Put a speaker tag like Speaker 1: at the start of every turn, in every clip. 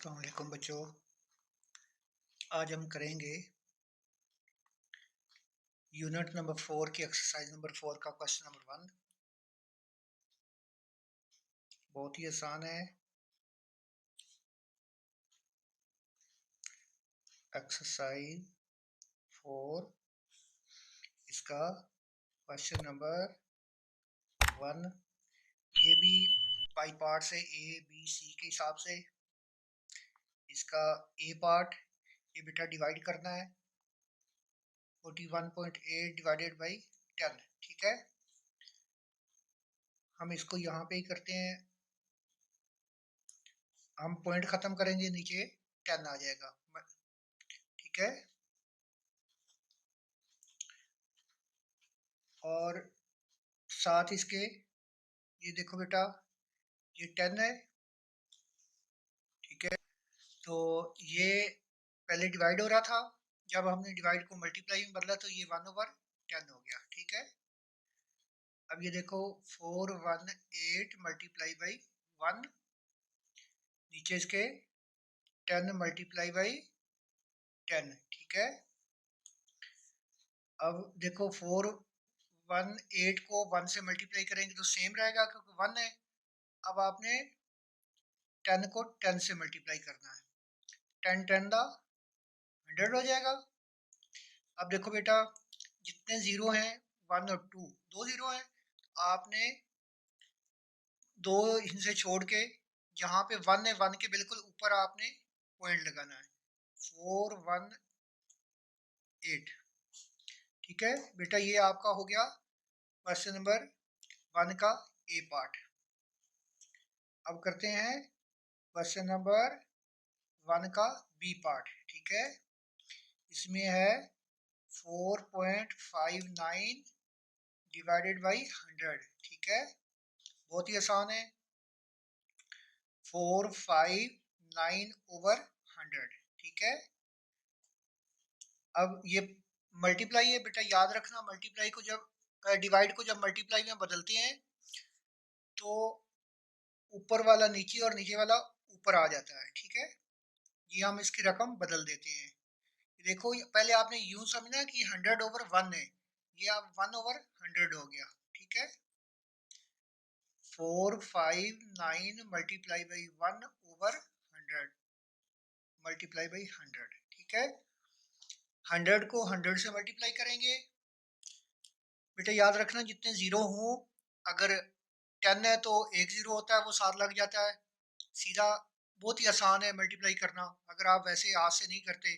Speaker 1: अस्सलाम वालेकुम बच्चों। आज हम करेंगे यूनिट नंबर 4 की एक्सरसाइज नंबर 4 का क्वेश्चन नंबर 1। बहुत ही आसान है। एक्सरसाइज 4 इसका क्वेश्चन नंबर 1। ये भी बाई पार्ट से ए बी सी के हिसाब से। इसका ए पार्ट ये बेटा डिवाइड करना है 41.8 डिवाइडेड बाई 10। ठीक है, हम इसको यहाँ पे ही करते हैं। हम पॉइंट ख़त्म करेंगे, नीचे 10 आ जाएगा। ठीक है, और साथ इसके ये देखो बेटा, ये 10 है। ठीक है, तो ये पहले डिवाइड हो रहा था, जब हमने डिवाइड को मल्टीप्लाई में बदला तो ये 1/10 हो गया। ठीक है, अब ये देखो 418 मल्टीप्लाई बाई 1, नीचे इसके 10 मल्टीप्लाई बाई 10। ठीक है, अब देखो 418 को 1 से मल्टीप्लाई करेंगे तो सेम रहेगा क्योंकि 1 है। अब आपने 10 को 10 से मल्टीप्लाई करना है, 10 10 दा 100 हो जाएगा। अब देखो बेटा, जितने जीरो हैं 1 और 2, दो जीरो हैं, आपने दो इनसे छोड़ के जहाँ पे 1 है 1 के बिल्कुल ऊपर आपने पॉइंट लगाना है 418। ठीक है बेटा, ये आपका हो गया क्वेश्चन नंबर 1 का ए पार्ट। अब करते हैं क्वेश्चन नंबर 1 का बी पार्ट। ठीक है, इसमें है 4.59 डिवाइडेड बाई 100। ठीक है, बहुत ही आसान है, 459/100। ठीक है, अब ये मल्टीप्लाई है बेटा, याद रखना मल्टीप्लाई को जब डिवाइड को जब मल्टीप्लाई में बदलते हैं तो ऊपर वाला नीचे और नीचे वाला ऊपर आ जाता है। ठीक है, ये हम इसकी रकम बदल देते हैं। देखो पहले आपने यूं समझना कि 100/1 है, ये अब 1/100 हो गया। ठीक है, 459 मल्टीप्लाई बाई 1/100 मल्टीप्लाई बाई 100। ठीक है, 100 को 100 से मल्टीप्लाई करेंगे। बेटा याद रखना जितने जीरो हों, अगर 10 है तो एक जीरो होता है, वो 7 लग जाता है सीधा। बहुत ही आसान है मल्टीप्लाई करना, अगर आप वैसे हाथ से नहीं करते।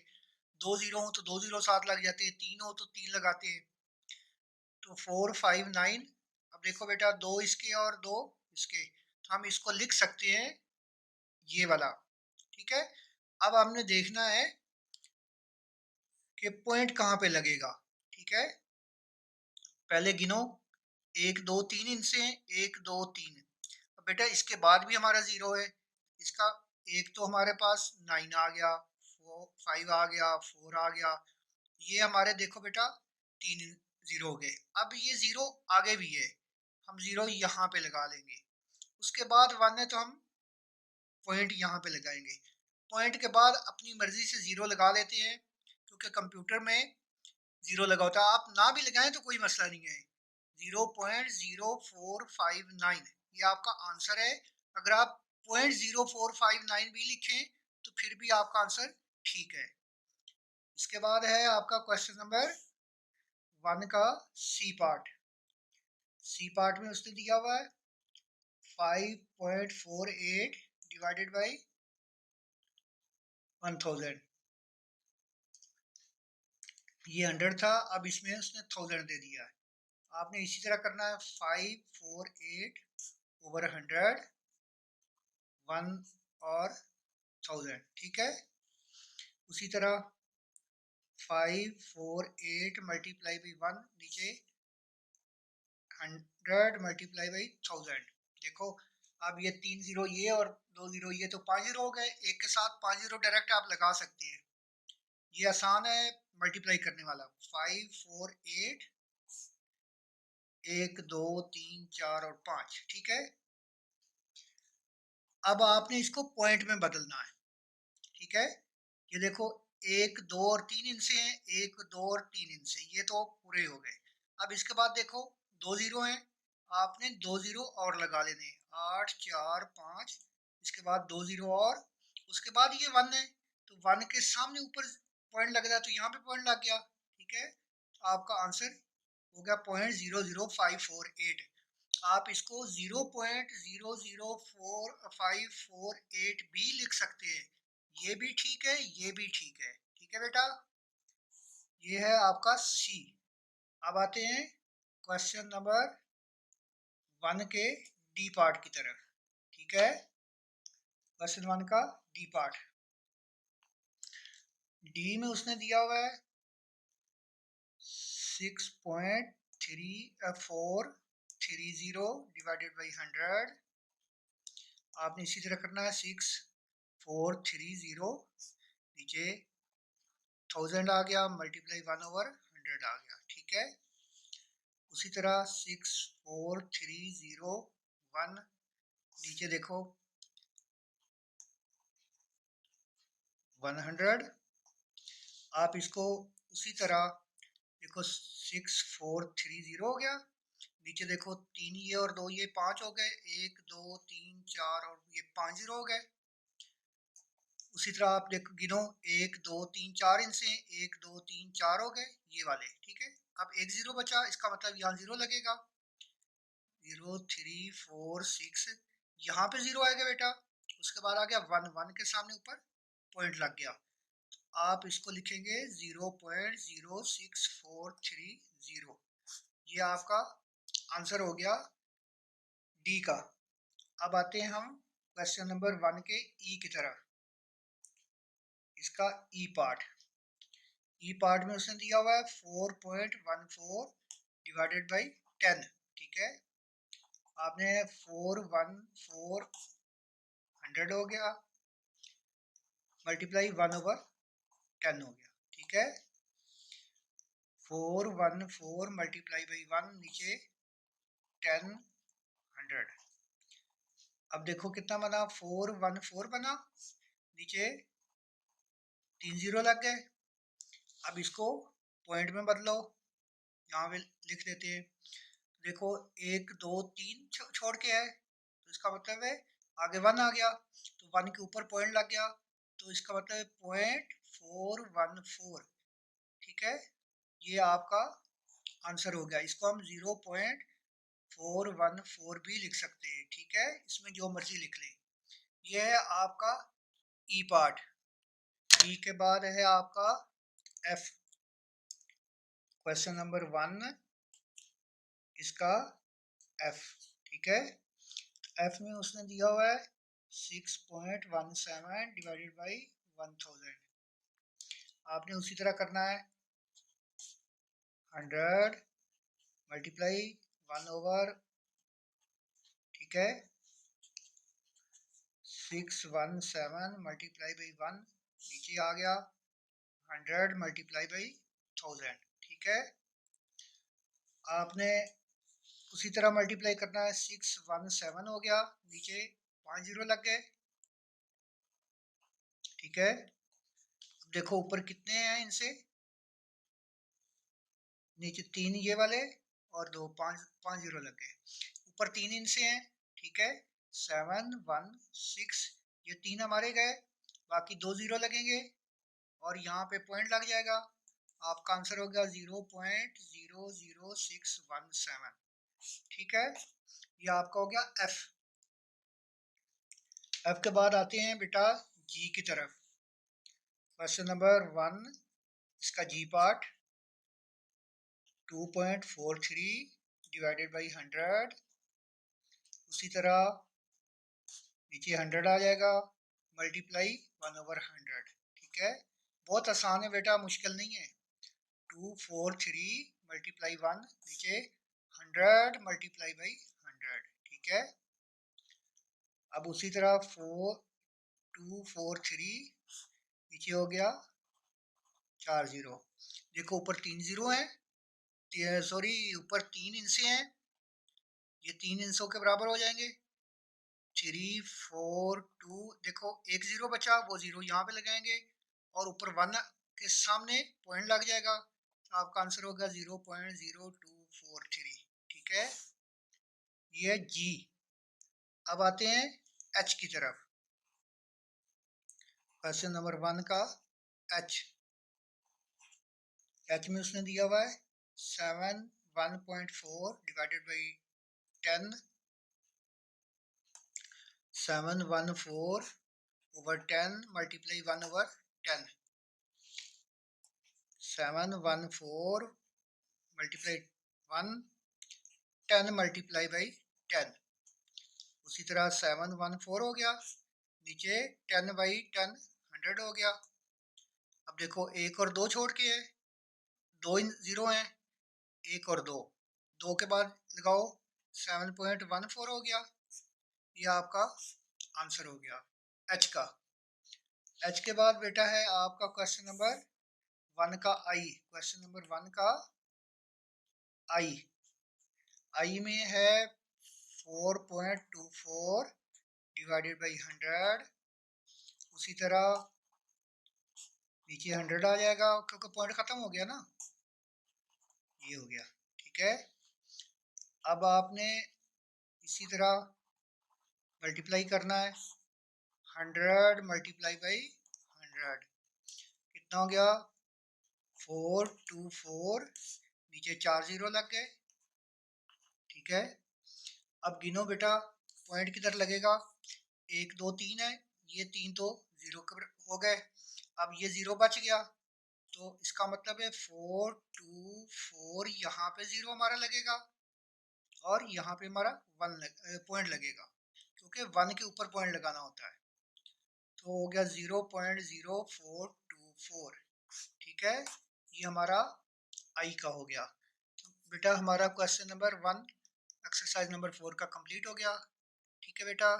Speaker 1: दो जीरो हो तो दो जीरो 7 लग जाते हैं, तीन हो तो तीन लगाते हैं। तो 459, अब देखो बेटा दो इसके और दो इसके, तो हम इसको लिख सकते हैं ये वाला। ठीक है, अब हमने देखना है कि पॉइंट कहाँ पे लगेगा। ठीक है, पहले गिनो, 1 2 3 इनसे 1 2 3। अब बेटा इसके बाद भी हमारा जीरो है, इसका एक तो हमारे पास 9 आ गया, 5 आ गया, 4 आ गया, ये हमारे देखो बेटा 3 जीरो हो गए। अब ये जीरो आगे भी है, हम जीरो यहाँ पे लगा लेंगे। उसके बाद 1 है तो हम पॉइंट यहाँ पे लगाएंगे। पॉइंट के बाद अपनी मर्जी से जीरो लगा लेते हैं, क्योंकि कंप्यूटर में जीरो लगा होता है। आप ना भी लगाएं तो कोई मसला नहीं है। 0.0459 ये आपका आंसर है। अगर आप 0.0459 भी लिखें तो फिर भी आपका आंसर ठीक है। इसके बाद है आपका क्वेश्चन नंबर 1 का सी पार्ट। सी पार्ट में उसने दिया हुआ है 5.48 डिवाइडेड बाई 1000। ये 100 था, अब इसमें उसने 1000 दे दिया है। आपने इसी तरह करना है 548/100, 1 और 1000। ठीक है, उसी तरह 548 मल्टीप्लाई बाई 1, नीचे 100 मल्टीप्लाई बाई 1000। देखो अब ये 3 जीरो ये और 2 जीरो ये, तो 5 जीरो हो गए। एक के साथ 5 जीरो डायरेक्ट आप लगा सकते हैं, ये आसान है मल्टीप्लाई करने वाला। 548, 1 2 3 4 और 5। ठीक है, अब आपने इसको पॉइंट में बदलना है। ठीक है, ये देखो 1 2 और 3 इनसे हैं, 1 2 और 3 इनसे, ये तो पूरे हो गए। अब इसके बाद देखो 2 जीरो हैं, आपने 2 जीरो और लगा लेने, 8 4 5, इसके बाद 2 जीरो और, उसके बाद ये 1 है, तो 1 के सामने ऊपर पॉइंट लग रहा है, तो यहाँ पे पॉइंट लग गया। ठीक है, तो आपका आंसर हो गया 0.00548। आप इसको 0.00548 भी लिख सकते हैं, ये भी ठीक है, ये भी ठीक है। ठीक है बेटा, ये है आपका सी। अब आते हैं क्वेश्चन नंबर 1 के डी पार्ट की तरफ। ठीक है, क्वेश्चन 1 का डी पार्ट, डी में उसने दिया हुआ है 6.3430 डिवाइडेड बाई 100। आपने इसी तरह करना है, 6430 नीचे 1000 आ गया, मल्टीप्लाई 1/100 आ गया। ठीक है, उसी तरह 64301 नीचे देखो 100। आप इसको उसी तरह देखो 6430 हो गया, नीचे देखो 3 ये और 2 ये 5 हो गए, 1 2 3 4 और ये 5 जीरो हो गए। उसी तरह आप देखो गिनो 1 2 3 4 इनसे 1 2 3 4 हो गए ये वाले। ठीक है, अब एक जीरो बचा, इसका मतलब यहाँ जीरो लगेगा, 0 3 4 6, यहाँ पे जीरो आएगा बेटा। उसके बाद आ गया 1, 1 के सामने ऊपर पॉइंट लग गया, आप इसको लिखेंगे 0.06430। ये आपका आंसर हो गया डी का। अब आते हैं हम क्वेश्चन नंबर 1 के ई की तरफ, इसका ई पार्ट। ई पार्ट में उसने दिया हुआ है 4.14 डिवाइडेड बाई 10। ठीक है, आपने 414 100 हो गया, मल्टीप्लाई 1/10 हो गया। ठीक है, 414 मल्टीप्लाई बाई 1 नीचे 10 100। अब देखो कितना बना, 414 बना, नीचे 3 जीरो लग गए। अब इसको पॉइंट में बदलो, यहाँ पे लिख देते हैं। देखो 1 2 3 छोड़ के है, तो इसका मतलब है आगे 1 आ गया, तो 1 के ऊपर पॉइंट लग गया, तो इसका मतलब है 0.414। ठीक है, ये आपका आंसर हो गया। इसको हम 0.414 भी लिख सकते हैं। ठीक है, इसमें जो मर्जी लिख लें। ये है आपका ई पार्ट। ई के बाद है आपका एफ, क्वेश्चन नंबर 1 इसका एफ। ठीक है, एफ में उसने दिया हुआ है 6.17 डिवाइडेड बाई 1000। आपने उसी तरह करना है, 100 मल्टीप्लाई 1/, ठीक है, 617 मल्टीप्लाई बाई 1 नीचे आ गया, 100 मल्टीप्लाई बाई 1000। ठीक है, आपने उसी तरह मल्टीप्लाई करना है, 617 हो गया, नीचे 5 जीरो लग गए। ठीक है, देखो ऊपर कितने हैं इनसे, नीचे 3 ये वाले और 2, 5 जीरो लग गए, ऊपर 3 इनसे हैं। ठीक है, 7 1 6, ये 3 हमारे गए, बाकी 2 जीरो लगेंगे और यहाँ पे पॉइंट लग जाएगा। आपका आंसर हो गया 0.00617। ठीक है, ये आपका हो गया एफ। एफ के बाद आते हैं बेटा जी की तरफ, क्वेश्चन नंबर 1 इसका जी पार्ट, 2.43 डिवाइडेड बाई 100, उसी तरह नीचे 100 आ जाएगा, मल्टीप्लाई 1/100। ठीक है, बहुत आसान है बेटा, मुश्किल नहीं है। 243 मल्टीप्लाई 1 नीचे 100 मल्टीप्लाई बाई 100। ठीक है, अब उसी तरह 243 नीचे हो गया 4 जीरो। देखो ऊपर 3 जीरो है, सॉरी ऊपर 3 इंचे हैं, ये 3 इंचों के बराबर हो जाएंगे। 342। देखो एक जीरो बचा, वो जीरो यहाँ पे लगाएंगे और ऊपर वन के सामने पॉइंट लग जाएगा, तो आपका आंसर होगा 0.0243। ठीक है, ये जी। अब आते हैं एच की तरफ। क्वेश्चन नंबर 1 का एच। एच में उसने दिया हुआ है 1.4 divided by 10, 714 over 10 multiply 1 over 10, 714 multiply 1, 10 multiply by 10। उसी तरह 714 हो गया, नीचे 10 बाई 10 100 हो गया। अब देखो एक और दो छोड़ के है, दो जीरो हैं, एक और दो, दो के बाद लगाओ 7.14 हो गया। यह आपका आंसर हो गया एच का। एच के बाद बेटा है आपका क्वेश्चन नंबर 1 का आई। क्वेश्चन नंबर 1 का आई। आई में है 4.24 डिवाइडेड बाई 100। उसी तरह नीचे 100 आ जाएगा क्योंकि पॉइंट खत्म हो गया ना, ये हो गया। ठीक है, अब आपने इसी तरह मल्टीप्लाई करना है, 100 मल्टीप्लाई बाई 100 कितना हो गया 424, नीचे 4 जीरो लग गए। ठीक है, अब गिनो बेटा पॉइंट किधर लगेगा, 1 2 3 है, ये तीन तो जीरो हो गए, अब ये जीरो बच गया, तो इसका मतलब है 424 यहाँ पे जीरो हमारा लगेगा और यहाँ पे हमारा पॉइंट लगेगा, क्योंकि 1 के ऊपर पॉइंट लगाना होता है। तो हो गया 0.0424। ठीक है, ये हमारा आई का हो गया। तो बेटा हमारा क्वेश्चन नंबर 1 एक्सरसाइज नंबर 4 का कंप्लीट हो गया। ठीक है बेटा,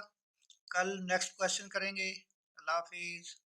Speaker 1: कल नेक्स्ट क्वेश्चन करेंगे। अल्लाह हाफिज़।